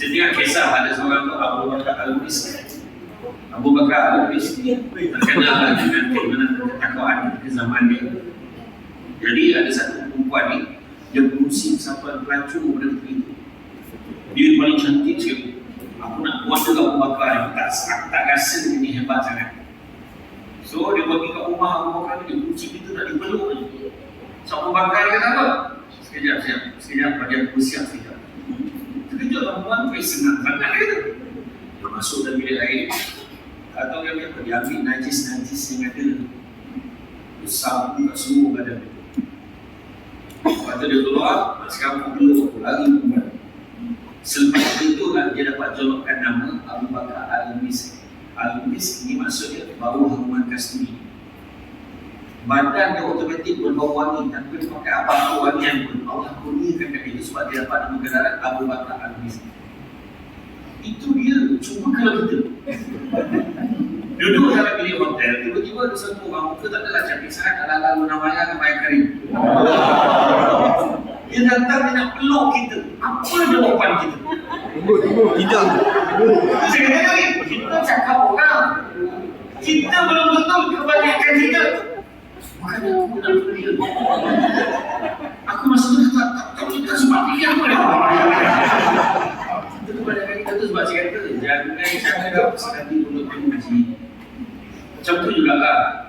Saya tengok kisah ada seorang tu Abu Bakar Al-Muis. Abu Bakar Al-Muis terkenal dengan keimanan ketakwaan di zaman dia. Jadi ada satu perempuan ni, dia berusia sampai pelacur pada negeri itu. Dia paling cantik sekali. Aku nak buat juga Abu Bakar ni, tak rasa ini hebat sangat. So dia pergi kat rumah Abu Bakar ni, dia kunci pintu nak dipeluk ni. So Abu Bakar dia kata apa? Sekejap bagi aku bersiap sekejap. Terkejut perempuan, senang sangat dia. Dia masuk dalam bilik air. Atau dia apa? Dia ambil najis-najis yang ada. Dia sapu kat semua badan dia. Lepas tu dia keluar, sekarang peluk, lari perempuan. Selepas itu lah dia dapat jolokkan nama Abu Bakar Al-Muis. Al-Muis ini maksudnya bau haruman kasturi. Badan dia otomatik berbau wangi tanpa dia pakai apa-apa wangian pun. Allah kurniakan kat dia sebab dia dapat nama gelaran Abu Bakar Al-Muis. Itu dia, cuma kalau kita duduk dalam bilik hotel, tiba-tiba ada satu orang muka tak adalah cantik sangat, ala-ala Luna Maya dengan Maya Karim. Dia datang, dia nak peluk kita. Apa jawapan kita? Tidak. Saya kata lagi, kita cakap orang, kita belum betul kebanyakan kita. Makanya aku nak beri. Aku masa tu tak kita sebab fikir apa dia. Itu kebanyakan kita tu sebab saya kata, jangan cakap sekali untuk mengaji. Macam tu jugalah.